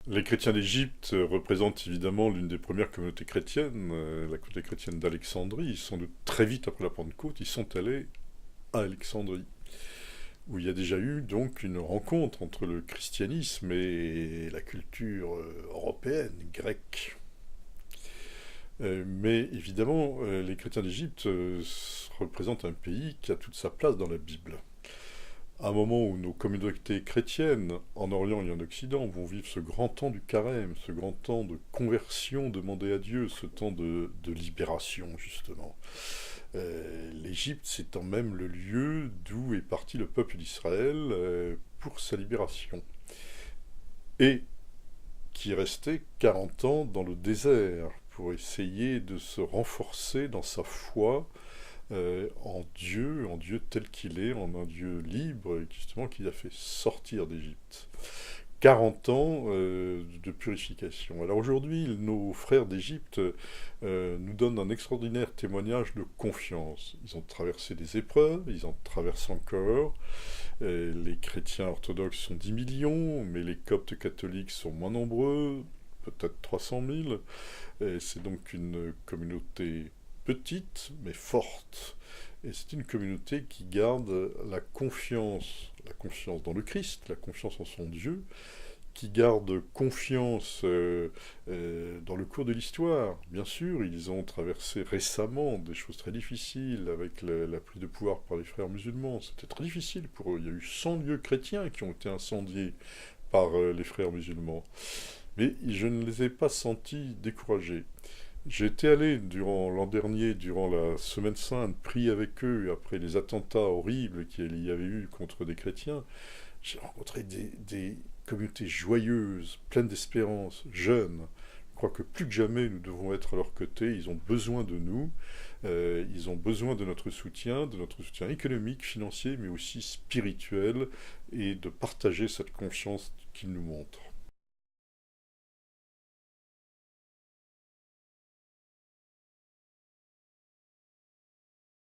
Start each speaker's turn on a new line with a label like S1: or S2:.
S1: Les chrétiens d'Égypte représentent évidemment l'une des premières communautés chrétiennes, la communauté chrétienne d'Alexandrie. Ils sont très vite après la Pentecôte, ils sont allés à Alexandrie, où il y a déjà eu donc une rencontre entre le christianisme et la culture européenne, grecque. Mais évidemment, les chrétiens d'Égypte représentent un pays qui a toute sa place dans la Bible. À un moment où nos communautés chrétiennes, en Orient et en Occident, vont vivre ce grand temps du carême, ce grand temps de conversion demandée à Dieu, ce temps de libération, justement. L'Égypte, c'est quand même le lieu d'où est parti le peuple d'Israël pour sa libération. Et qui est resté 40 ans dans le désert pour essayer de se renforcer dans sa foi en Dieu tel qu'il est, en un Dieu libre, justement, qui l'a fait sortir d'Égypte. 40 ans de purification. Alors aujourd'hui, nos frères d'Égypte nous donnent un extraordinaire témoignage de confiance. Ils ont traversé des épreuves, ils en traversent encore. Les chrétiens orthodoxes sont 10 millions, mais les coptes catholiques sont moins nombreux, peut-être 300 000. C'est donc une communauté petite, mais forte. Et c'est une communauté qui garde la confiance dans le Christ, la confiance en son Dieu, qui garde confiance dans le cours de l'histoire. Bien sûr, ils ont traversé récemment des choses très difficiles avec la prise de pouvoir par les frères musulmans. C'était très difficile pour eux. Il y a eu 100 lieux chrétiens qui ont été incendiés par les frères musulmans. Mais je ne les ai pas sentis découragés. J'étais allé durant l'an dernier, durant la Semaine Sainte, prier avec eux après les attentats horribles qu'il y avait eu contre des chrétiens. J'ai rencontré des communautés joyeuses, pleines d'espérance, jeunes. Je crois que plus que jamais, nous devons être à leur côté. Ils ont besoin de nous. Ils ont besoin de notre soutien économique, financier, mais aussi spirituel, et de partager cette confiance qu'ils nous montrent.